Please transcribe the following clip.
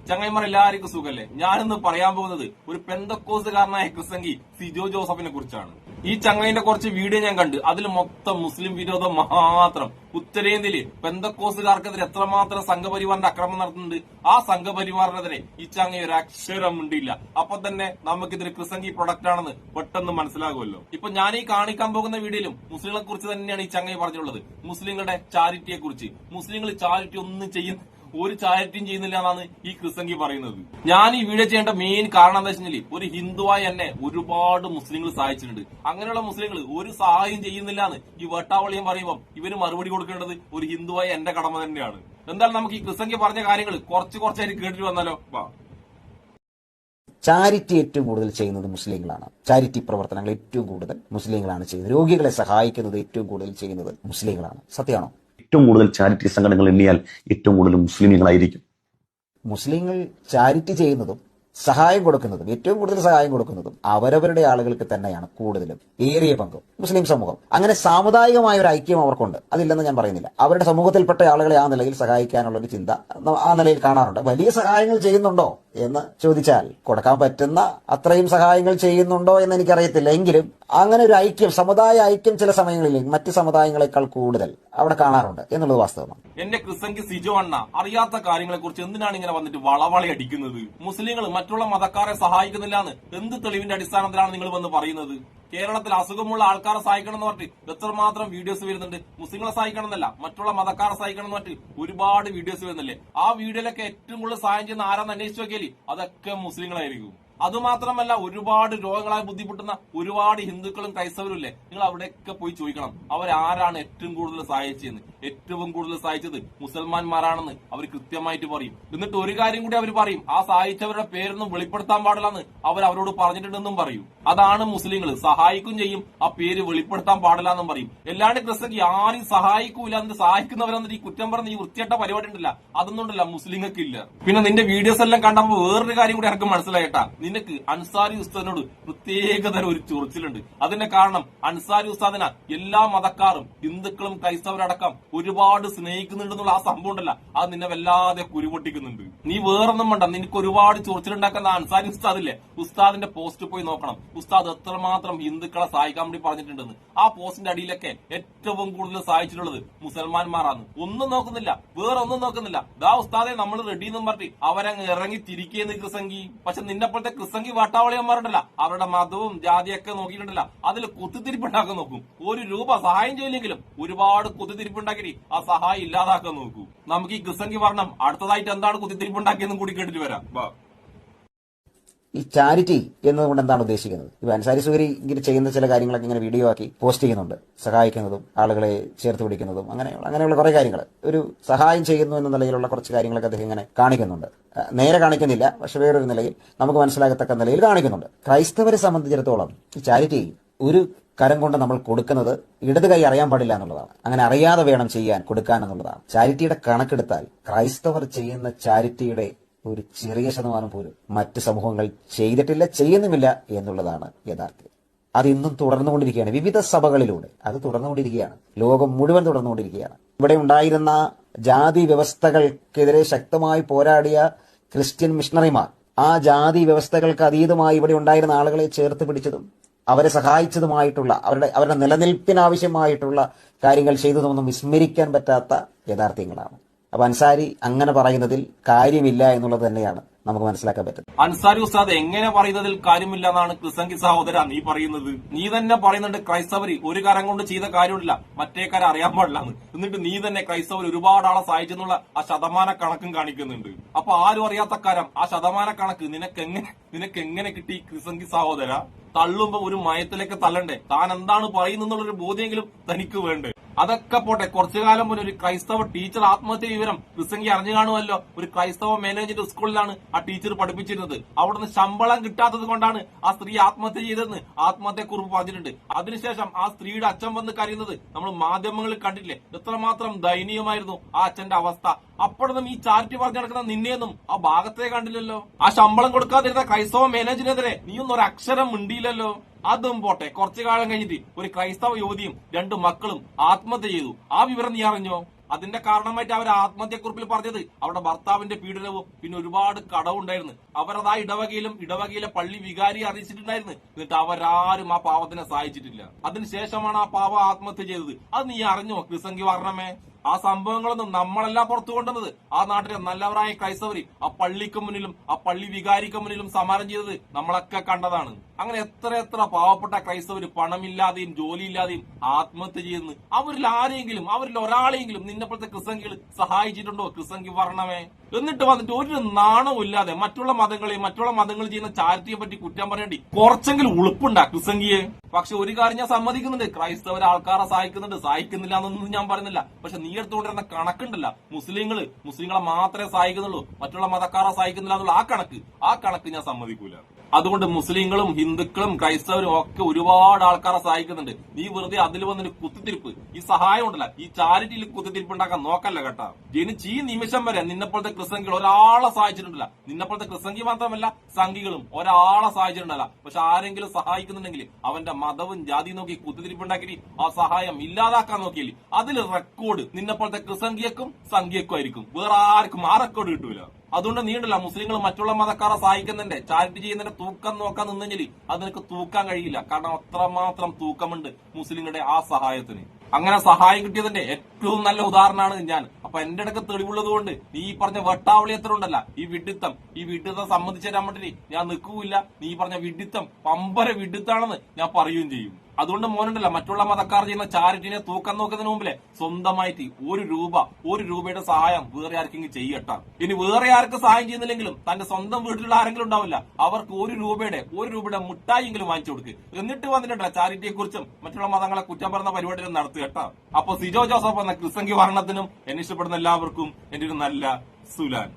ചങ്ങായിമാർ എല്ലാവർക്കും സുഖല്ലേ? ഞാനിന്ന് പറയാൻ പോകുന്നത് ഒരു പെന്തക്കോസുകാരനായ ക്രിസംഗി സിജോ ജോസഫിനെ കുറിച്ചാണ്. ഈ ചങ്ങായിന്റെ കുറച്ച് വീഡിയോ ഞാൻ കണ്ട്, അതിൽ മൊത്തം മുസ്ലിം വിരോധം മാത്രം. ഉത്തരേന്ത്യയില് പെന്തക്കോസുകാർക്കെതിരെ എത്രമാത്രം സംഘപരിവാറിന്റെ അക്രമം നടത്തുന്നുണ്ട്. ആ സംഘപരിവാറിനെതിരെ ഈ ചങ്ങായി ഒരു അക്ഷരം ഉണ്ടില്ല. അപ്പൊ തന്നെ നമുക്കിതൊരു ക്രിസംഗി പ്രൊഡക്റ്റ് ആണെന്ന് പെട്ടെന്ന് മനസ്സിലാകുമല്ലോ. ഇപ്പൊ ഞാൻ ഈ കാണിക്കാൻ പോകുന്ന വീഡിയോയിലും മുസ്ലിങ്ങളെ കുറിച്ച് തന്നെയാണ് ഈ ചങ്ങായി പറഞ്ഞുള്ളത്. മുസ്ലിങ്ങളുടെ ചാരിറ്റിയെ കുറിച്ച്. മുസ്ലിങ്ങൾ ചാരിറ്റി ഒന്നും ചെയ്യുന്ന ഒരു ചാരിറ്റിയും ചെയ്യുന്നില്ല എന്നാണ് ഈ ക്രിസംഗി പറയുന്നത്. ഞാൻ ഈ വീഡിയോ ചെയ്യേണ്ട മെയിൻ കാരണം എന്താ വെച്ചാൽ, ഒരു ഹിന്ദുവായി എന്നെ ഒരുപാട് മുസ്ലിങ്ങൾ സഹായിച്ചിട്ടുണ്ട്. അങ്ങനെയുള്ള മുസ്ലിങ്ങൾ ഒരു സഹായം ചെയ്യുന്നില്ല എന്ന് ഈ വെട്ടാവളിയും പറയുമ്പോൾ ഇവര് മറുപടി കൊടുക്കേണ്ടത് ഒരു ഹിന്ദുവായി എന്റെ കടമ തന്നെയാണ്. എന്തായാലും നമുക്ക് ഈ ക്രിസംഗി പറഞ്ഞ കാര്യങ്ങൾ കുറച്ചായിട്ട് കേട്ടിട്ട് വന്നാലോ. ചാരിറ്റി ഏറ്റവും കൂടുതൽ ചെയ്യുന്നത് മുസ്ലിങ്ങളാണ്. ചാരിറ്റി പ്രവർത്തനങ്ങൾ ഏറ്റവും കൂടുതൽ മുസ്ലിങ്ങളാണ് ചെയ്യുന്നത്. രോഗികളെ സഹായിക്കുന്നത് ഏറ്റവും കൂടുതൽ ചെയ്യുന്നത് മുസ്ലിങ്ങളാണ്. സത്യമാണോ? ഏറ്റവും കൂടുതൽ ചാരിറ്റി സംഘടനകൾ എണ്ണിയാൽ ഏറ്റവും കൂടുതൽ മുസ്ലിങ്ങളായിരിക്കും. മുസ്ലിങ്ങൾ ചാരിറ്റി ചെയ്യുന്നതും സഹായം കൊടുക്കുന്നതും ഏറ്റവും കൂടുതൽ സഹായം കൊടുക്കുന്നതും അവരവരുടെ ആളുകൾക്ക് തന്നെയാണ് കൂടുതലും ഏറിയ പങ്കും. മുസ്ലിം സമൂഹം അങ്ങനെ സാമുദായികമായ ഒരു ഐക്യം അവർക്കുണ്ട്, അതില്ലെന്ന് ഞാൻ പറയുന്നില്ല. അവരുടെ സമൂഹത്തിൽപ്പെട്ട ആളുകളെ ആ നിലയിൽ സഹായിക്കാനുള്ള ഒരു ചിന്ത ആ നിലയിൽ കാണാറുണ്ട്. വലിയ സഹായങ്ങൾ ചെയ്യുന്നുണ്ടോ എന്ന് ചോദിച്ചാൽ കൊടുക്കാൻ പറ്റുന്ന അത്രയും സഹായങ്ങൾ ചെയ്യുന്നുണ്ടോ എന്ന് എനിക്കറിയത്തില്ല. എങ്കിലും അങ്ങനെ ഒരു ഐക്യം, സമുദായ ഐക്യം ചില സമയങ്ങളിൽ മറ്റ് സമുദായങ്ങളെക്കാൾ കൂടുതൽ അവിടെ കാണാറുണ്ട് എന്നുള്ളത് വാസ്തവമാണ്. എന്റെ ക്രിസംഗി സിജോ അണ്ണ അറിയാത്ത കാര്യങ്ങളെ കുറിച്ച് എന്തിനാണ് ഇങ്ങനെ വന്നിട്ട് വളവളി അടിക്കുന്നത്? മുസ്ലിങ്ങൾ മറ്റുള്ള മതക്കാരെ സഹായിക്കുന്നില്ല എന്ന് എന്ത് തെളിവിന്റെ അടിസ്ഥാനത്തിലാണ് നിങ്ങൾ വന്ന് പറയുന്നത്? കേരളത്തിൽ അസുഖമുള്ള ആൾക്കാരെ സഹായിക്കണം എന്ന് പറഞ്ഞിട്ട് എത്രമാത്രം വീഡിയോസ് വരുന്നുണ്ട്. മുസ്ലിങ്ങളെ സഹായിക്കണം എന്നല്ല, മറ്റുള്ള മതക്കാരെ സഹായിക്കണം എന്ന് പറഞ്ഞിട്ട് ഒരുപാട് വീഡിയോസ് വരുന്നില്ലേ? ആ വീഡിയോയിലൊക്കെ ഏറ്റവും കൂടുതൽ സഹായം ചെയ്യുന്ന ആരാന്ന് അന്വേഷിച്ചു നോക്കിയാൽ അതൊക്കെ മുസ്ലിങ്ങളായിരിക്കും. അതുമാത്രമല്ല, ഒരുപാട് രോഗങ്ങളായി ബുദ്ധിമുട്ടുന്ന ഒരുപാട് ഹിന്ദുക്കളും ക്രൈസ്തവരും ഇല്ലേ? നിങ്ങൾ അവിടെയൊക്കെ പോയി ചോദിക്കണം, അവരാരാണ് ഏറ്റവും കൂടുതൽ സഹായിച്ചതെന്ന്. ഏറ്റവും കൂടുതൽ സഹായിച്ചത് മുസൽമാന്മാരാണെന്ന് അവർ കൃത്യമായിട്ട് പറയും. എന്നിട്ട് ഒരു കാര്യം കൂടി അവർ പറയും, ആ സഹായിച്ചവരുടെ പേരൊന്നും വെളിപ്പെടുത്താൻ പാടില്ലെന്ന് അവരോട് പറഞ്ഞിട്ടുണ്ടെന്നും പറയും. അതാണ് മുസ്ലിങ്ങൾ. സഹായിക്കും ചെയ്യും, ആ പേര് വെളിപ്പെടുത്താൻ പാടില്ല എന്നും പറയും. എല്ലാണ്ട് ക്രിസ്തക്ക് ആരും സഹായിക്കൂല, എന്നിട്ട് സഹായിക്കുന്നവരെന്നിട്ട് ഈ കുറ്റം പറഞ്ഞ ഈ വൃത്തിയായിട്ട പരിപാടി ഉണ്ടല്ല, അതൊന്നും ഉണ്ടല്ല മുസ്ലിങ്ങൾക്ക് ഇല്ല. പിന്നെ നിന്റെ വീഡിയോസ് എല്ലാം കണ്ടപ്പോൾ വേറൊരു കാര്യം കൂടി എനിക്ക് മനസ്സിലായിട്ടാ, നിനക്ക് അൻസാരി ഉസ്താദിനോട് പ്രത്യേകതരം ഒരു ചൊറിച്ചിലുണ്ട്. അതിന്റെ കാരണം അൻസാരി ഉസ്താദിന എല്ലാ മതക്കാരും ഹിന്ദുക്കളും ക്രൈസ്തവരടക്കം ഒരുപാട് സ്നേഹിക്കുന്നുണ്ടെന്നുള്ള ആ സംഭവം ഉണ്ടല്ല, അത് നിന്നെ വല്ലാതെ കുരുപൊട്ടിക്കുന്നുണ്ട്. നീ വേറൊന്നും വേണ്ട, നിനക്ക് ഒരുപാട് ചൊറിച്ചിലുണ്ടാക്കുന്ന അൻസാരി ഉസ്താദില്ലേ, ഉസ്താദിന്റെ പോസ്റ്റ് പോയി നോക്കണം. ഉസ്താദ് എത്രമാത്രം ഹിന്ദുക്കളെ സഹായിക്കാൻ വേണ്ടി പറഞ്ഞിട്ടുണ്ടെന്ന്. ആ പോസ്റ്റിന്റെ അടിയിലൊക്കെ ഏറ്റവും കൂടുതൽ സഹായിച്ചിട്ടുള്ളത് മുസൽമാന്മാരാണ്. ഒന്നും നോക്കുന്നില്ല, വേറെ ഒന്നും നോക്കുന്നില്ല. ദാ ഉസ്താദെ നമ്മൾ റെഡി എന്നും പറഞ്ഞ് അവരങ്ങ് ഇറങ്ങി തിരിക്കേന്ന് ക്രിസംഗി. പക്ഷെ നിന്നെപ്പോഴത്തെ ക്രിസംഗി വാട്ടാവളിയന്മാരുണ്ടല്ല, അവരുടെ മതവും ജാതിയൊക്കെ നോക്കിയിട്ടുണ്ടല്ല, അതിൽ കുത്തിത്തിരിപ്പുണ്ടാക്കാൻ നോക്കും. ഒരു രൂപ സഹായം ചെയ്യില്ലെങ്കിലും ഒരുപാട് കുത്തിത്തിരിപ്പുണ്ടാക്കി ആ സഹായം ഇല്ലാതാക്കാൻ നോക്കൂ. നമുക്ക് ഈ ക്രിസംഗി വർണ്ണം അടുത്തതായിട്ട് എന്താണ് കുത്തിത്തിരിപ്പുണ്ടാക്കിയെന്നും കൂടി കേട്ടിട്ട് വരാം. ഈ ചാരിറ്റി എന്നതുകൊണ്ട് എന്താണ് ഉദ്ദേശിക്കുന്നത്? ഇപ്പൊ അൻസാരി സുഹരി ഇങ്ങനെ ചെയ്യുന്ന ചില കാര്യങ്ങളൊക്കെ ഇങ്ങനെ വീഡിയോ ആക്കി പോസ്റ്റ് ചെയ്യുന്നുണ്ട്. സഹായിക്കുന്നതും ആളുകളെ ചേർത്ത് പിടിക്കുന്നതും അങ്ങനെയുള്ള കുറെ കാര്യങ്ങൾ, ഒരു സഹായം ചെയ്യുന്നു എന്ന നിലയിലുള്ള കുറച്ച് കാര്യങ്ങളൊക്കെ അദ്ദേഹം ഇങ്ങനെ കാണിക്കുന്നുണ്ട്. നേരെ കാണിക്കുന്നില്ല, പക്ഷെ വേറൊരു നിലയിൽ നമുക്ക് മനസ്സിലാകത്തക്ക നിലയിൽ കാണിക്കുന്നുണ്ട്. ക്രൈസ്തവരെ സംബന്ധിച്ചിടത്തോളം ഈ ചാരിറ്റി ഒരു കരം കൊണ്ട് നമ്മൾ കൊടുക്കുന്നത് ഇടത് കൈ അറിയാൻ പാടില്ല എന്നുള്ളതാണ്. അങ്ങനെ അറിയാതെ വേണം ചെയ്യാൻ, കൊടുക്കാൻ എന്നുള്ളതാണ്. ചാരിറ്റിയുടെ കണക്കെടുത്താൽ ക്രൈസ്തവർ ചെയ്യുന്ന ചാരിറ്റിയുടെ ഒരു ചെറിയ ശതമാനം പോലും മറ്റ് സമൂഹങ്ങൾ ചെയ്തിട്ടില്ല, ചെയ്യുന്നുമില്ല എന്നുള്ളതാണ് യാഥാർത്ഥ്യം. അത് ഇന്നും തുടർന്നുകൊണ്ടിരിക്കുകയാണ്. വിവിധ സഭകളിലൂടെ അത് തുടർന്നുകൊണ്ടിരിക്കുകയാണ്. ലോകം മുഴുവൻ തുടർന്നുകൊണ്ടിരിക്കുകയാണ്. ഇവിടെ ഉണ്ടായിരുന്ന ജാതി വ്യവസ്ഥകൾക്കെതിരെ ശക്തമായി പോരാടിയ ക്രിസ്ത്യൻ മിഷണറിമാർ ആ ജാതി വ്യവസ്ഥകൾക്ക് അതീതമായി ഇവിടെ ഉണ്ടായിരുന്ന ആളുകളെ ചേർത്ത് പിടിച്ചതും അവരെ സഹായിച്ചതുമായിട്ടുള്ള അവരുടെ നിലനിൽപ്പിനാവശ്യമായിട്ടുള്ള കാര്യങ്ങൾ ചെയ്തതൊന്നും വിസ്മരിക്കാൻ പറ്റാത്ത യാഥാർത്ഥ്യങ്ങളാണ്. അപ്പൊ അൻസാരി അങ്ങനെ പറയുന്നതിൽ കാര്യമില്ല എന്നുള്ളത് തന്നെയാണ് നമുക്ക് മനസ്സിലാക്കാൻ പറ്റുന്നത്. അൻസാരി ഉസ്താദ് എങ്ങനെ പറയുന്നതിൽ കാര്യമില്ല എന്നാണ് ക്രിസംഗി സഹോദര നീ പറയുന്നത്? നീ തന്നെ പറയുന്നുണ്ട് ക്രൈസ്തവര് ഒരു കരം കൊണ്ട് ചെയ്ത കാര്യമില്ല, മറ്റേ കരം അറിയാൻ പാടില്ലാന്ന്. എന്നിട്ട് നീ തന്നെ ക്രൈസ്തവർ ഒരുപാട് ആളെ സഹായിച്ചെന്നുള്ള ആ ശതമാന കണക്കും കാണിക്കുന്നുണ്ട്. അപ്പൊ ആരും അറിയാത്ത കാര്യം ആ ശതമാന കണക്ക് നിനക്കെങ്ങനെ കിട്ടി ക്രിസംഗി സഹോദര? തള്ളുമ്പോ ഒരു മയത്തിലേക്ക് തള്ളണ്ടേ? താൻ എന്താണ് പറയുന്നുള്ളൊരു ബോധ്യമെങ്കിലും തനിക്ക് വേണ്ടേ? അതൊക്കെ പോട്ടെ, കുറച്ചു കാലം മുന്നേ ഒരു ക്രൈസ്തവ ടീച്ചർ ആത്മഹത്യ വിവരം ക്രിസംഗി അറിഞ്ഞു കാണുമല്ലോ. ഒരു ക്രൈസ്തവ മാനേജ്മെന്റ് സ്കൂളിലാണ് ആ ടീച്ചർ പഠിപ്പിച്ചിരുന്നത്. അവിടുന്ന് ശമ്പളം കിട്ടാത്തത് കൊണ്ടാണ് ആ സ്ത്രീ ആത്മഹത്യ ചെയ്തതെന്ന് ആത്മഹത്യക്കുറിപ്പ് പറഞ്ഞിട്ടുണ്ട്. അതിനുശേഷം ആ സ്ത്രീയുടെ അച്ഛൻ വന്ന് കരയുന്നത് നമ്മൾ മാധ്യമങ്ങളിൽ കണ്ടില്ലേ? എത്രമാത്രം ദയനീയമായിരുന്നു ആ അച്ഛന്റെ അവസ്ഥ. അപ്പോഴൊന്നും ഈ ചാരിറ്റി പറഞ്ഞു നടക്കുന്ന നിന്നെയൊന്നും ആ ഭാഗത്തേ കണ്ടില്ലല്ലോ. ആ ശമ്പളം കൊടുക്കാതിരുന്ന ക്രൈസ്തവ മാനേജിനെതിരെ നീയൊന്നും ഒരു അക്ഷരം മിണ്ടിയില്ലല്ലോ. അതും പോട്ടെ, കുറച്ചു കാലം കഴിഞ്ഞിട്ട് ഒരു ക്രൈസ്തവ യുവതിയും 2 മക്കളും ആത്മഹത്യ ചെയ്തു. ആ വിവരം നീ അറിഞ്ഞോ? അതിന്റെ കാരണമായിട്ട് അവർ ആത്മഹത്യക്കുറിപ്പിൽ പറഞ്ഞത് അവരുടെ ഭർത്താവിന്റെ പീഡനവും പിന്നെ ഒരുപാട് കടവുണ്ടായിരുന്നു. അവരത് ആ ഇടവകയിലെ പള്ളി വികാരി അറിയിച്ചിട്ടുണ്ടായിരുന്നു. എന്നിട്ട് അവരാരും ആ പാവത്തിനെ സഹായിച്ചിട്ടില്ല. അതിനുശേഷമാണ് ആ പാവം ആത്മഹത്യ ചെയ്തത്. അത് നീ അറിഞ്ഞോ ക്രിസംഗി വർണ്ണമേ? ആ സംഭവങ്ങളൊന്നും നമ്മളല്ല പുറത്തു കൊണ്ടുവന്നത്. ആ നാട്ടിലെ നല്ലവരായ ക്രൈസ്തവർ ആ പള്ളിക്ക് മുന്നിലും ആ പള്ളി വികാരിക്ക് മുന്നിലും സമരം ചെയ്തത് നമ്മളൊക്കെ കണ്ടതാണ്. അങ്ങനെ എത്ര പാവപ്പെട്ട ക്രൈസ്തവർ പണമില്ലാതെയും ജോലിയില്ലാതെയും ആത്മഹത്യ ചെയ്യുന്നു. അവരിൽ ആരെങ്കിലും അവരിൽ ഒരാളെങ്കിലും നിന്നെപ്പോലത്തെ ക്രിസംഗികൾ സഹായിച്ചിട്ടുണ്ടോ ക്രിസംഗി വർണ്ണമേ? എന്നിട്ട് വന്നിട്ട് ഒരു നാണവും ഇല്ലാതെ മറ്റുള്ള മതങ്ങൾ ചെയ്യുന്ന ചാരിറ്റിയെ പറ്റി കുറ്റം പറയേണ്ടി കുറച്ചെങ്കിലും ഉളുപ്പുണ്ടാ ക്രിസംഗിയെ? പക്ഷെ ഒരു കാര്യം ഞാൻ സമ്മതിക്കുന്നുണ്ട്, ക്രൈസ്തവർ ആൾക്കാരെ സഹായിക്കുന്നില്ല എന്നൊന്നും ഞാൻ പറയുന്നില്ല. പക്ഷെ നീ എടുത്തുകൊണ്ടിരുന്ന കണക്കുണ്ടല്ല, മുസ്ലിങ്ങളെ മാത്രമേ സഹായിക്കുന്നുള്ളൂ, മറ്റുള്ള മതക്കാരെ സഹായിക്കുന്നില്ല എന്നുള്ള ആ കണക്ക് ഞാൻ സമ്മതിക്കൂല. അതുകൊണ്ട് മുസ്ലിങ്ങളും ഹിന്ദുക്കളും ക്രൈസ്തവരും ഒക്കെ ഒരുപാട് ആൾക്കാരെ സഹായിക്കുന്നുണ്ട്. നീ വെറുതെ അതിൽ വന്നൊരു കുത്തിത്തിരിപ്പ്, ഈ സഹായം ഉണ്ടല്ല, ഈ ചാരിറ്റിയിൽ കുത്തിത്തിരിപ്പ് ഉണ്ടാക്കാൻ നോക്കല്ല കേട്ടാ. ജനിച്ച് ഈ നിമിഷം വരെ നിന്നെപ്പോലത്തെ ക്രിസംഗികൾ ഒരാളെ സഹായിച്ചിട്ടുണ്ടല്ല. നിന്നെപ്പോലത്തെ ക്രിസംഗി മാത്രമല്ല, സംഘികളും ഒരാളെ സഹായിച്ചിട്ടുണ്ടല്ല. പക്ഷെ ആരെങ്കിലും സഹായിക്കുന്നുണ്ടെങ്കിൽ അവന്റെ മതവും ജാതി നോക്കി കുത്തിത്തിരിപ്പ് ഉണ്ടാക്കി ആ സഹായം ഇല്ലാതാക്കാൻ നോക്കിയില്ലേ, അതിൽ റെക്കോർഡ് നിന്നെപ്പോലത്തെ ക്രിസംഗിയക്കും സംഘിയക്കും ആയിരിക്കും. വേറെ ആർക്കും ആ റെക്കോർഡ് കിട്ടൂല. അതുകൊണ്ട് നീണ്ടല്ല മുസ്ലിങ്ങൾ മറ്റുള്ള മതക്കാരെ സഹായിക്കുന്നതിന്റെ ചാരിറ്റി ചെയ്യുന്നതിന്റെ തൂക്കം നോക്കാൻ നിന്നെങ്കിൽ അത് നിനക്ക് തൂക്കാൻ കഴിയില്ല. കാരണം അത്രമാത്രം തൂക്കമുണ്ട് മുസ്ലിങ്ങളുടെ ആ സഹായത്തിന്. അങ്ങനെ സഹായം കിട്ടിയതിന്റെ ഏറ്റവും നല്ല ഉദാഹരണമാണ് ഞാൻ. അപ്പൊ എന്റെ അടുക്ക് തെളിവുള്ളത് കൊണ്ട് നീ പറഞ്ഞ വെട്ടാവളി എത്ര ഉണ്ടല്ല, ഈ വിഡിത്തം സംബന്ധിച്ച് തരാൻ വേണ്ടി ഞാൻ നിൽക്കൂല്ല. നീ പറഞ്ഞ വിഡിത്തം പമ്പര വിഡിത്താണെന്ന് ഞാൻ പറയുകയും ചെയ്യും. അതുകൊണ്ട് മോനുണ്ടല്ല മറ്റുള്ള മതക്കാർ ചെയ്യുന്ന ചാരിറ്റിനെ തൂക്കം നോക്കുന്നതിന് മുമ്പിലെ സ്വന്തമായിട്ട് ഒരു രൂപയുടെ സഹായം വേറെ ആർക്കെങ്കിലും ചെയ്യട്ട. ഇനി വേറെ ആർക്ക് സഹായം ചെയ്യുന്നില്ലെങ്കിലും തന്റെ സ്വന്തം വീട്ടിലുള്ള ആരെങ്കിലും ഉണ്ടാവില്ല, അവർക്ക് ഒരു രൂപയുടെ മുട്ടായെങ്കിലും വാങ്ങിച്ചു കൊടുക്ക്. എന്നിട്ട് വന്നിട്ടുണ്ടല്ല ചാരിറ്റിയെ കുറിച്ചും മറ്റുള്ള മതങ്ങളെ കുറ്റം പറയുന്ന പരിപാടികൾ നടത്തുകേട്ടാ. അപ്പൊ സിജോ ജോസഫ് എന്ന ക്രിസംഗി വർണ്ണത്തിനും എന്നെ ഇഷ്ടപ്പെടുന്ന എല്ലാവർക്കും എന്റെ ഒരു നല്ല സുലാൻ.